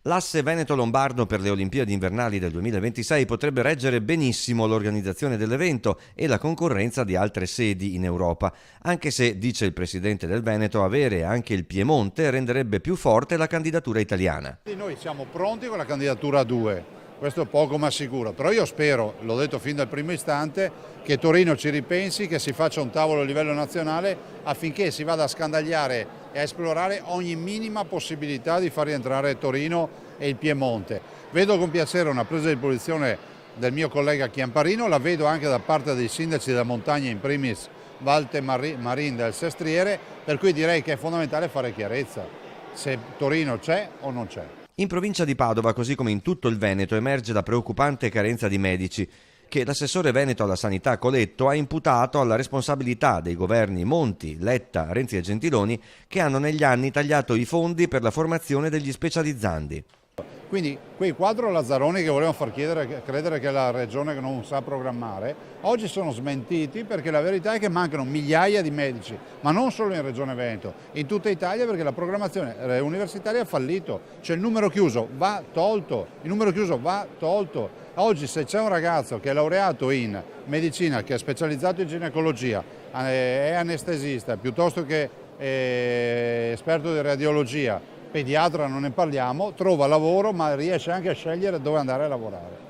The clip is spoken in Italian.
L'asse Veneto-Lombardo per le Olimpiadi invernali del 2026 potrebbe reggere benissimo l'organizzazione dell'evento e la concorrenza di altre sedi in Europa, anche se, dice il presidente del Veneto, avere anche il Piemonte renderebbe più forte la candidatura italiana. Noi siamo pronti con la candidatura a 2. Questo è poco ma sicuro, però io spero, l'ho detto fin dal primo istante, che Torino ci ripensi, che si faccia un tavolo a livello nazionale affinché si vada a scandagliare e a esplorare ogni minima possibilità di far rientrare Torino e il Piemonte. Vedo con piacere una presa di posizione del mio collega Chiamparino, la vedo anche da parte dei sindaci della montagna, in primis Valte Marin del Sestriere, per cui direi che è fondamentale fare chiarezza se Torino c'è o non c'è. In provincia di Padova, così come in tutto il Veneto, emerge la preoccupante carenza di medici, che l'assessore veneto alla sanità Coletto ha imputato alla responsabilità dei governi Monti, Letta, Renzi e Gentiloni, che hanno negli anni tagliato i fondi per la formazione degli specializzandi. Quindi quei 4 lazzaroni che volevano far credere che la regione non sa programmare, oggi sono smentiti, perché la verità è che mancano migliaia di medici, ma non solo in Regione Veneto, in tutta Italia, perché la programmazione universitaria ha fallito. Cioè il numero chiuso va tolto, il numero chiuso va tolto. Oggi se c'è un ragazzo che è laureato in medicina, che è specializzato in ginecologia, è anestesista, piuttosto che esperto di radiologia, pediatra non ne parliamo, trova lavoro ma riesce anche a scegliere dove andare a lavorare.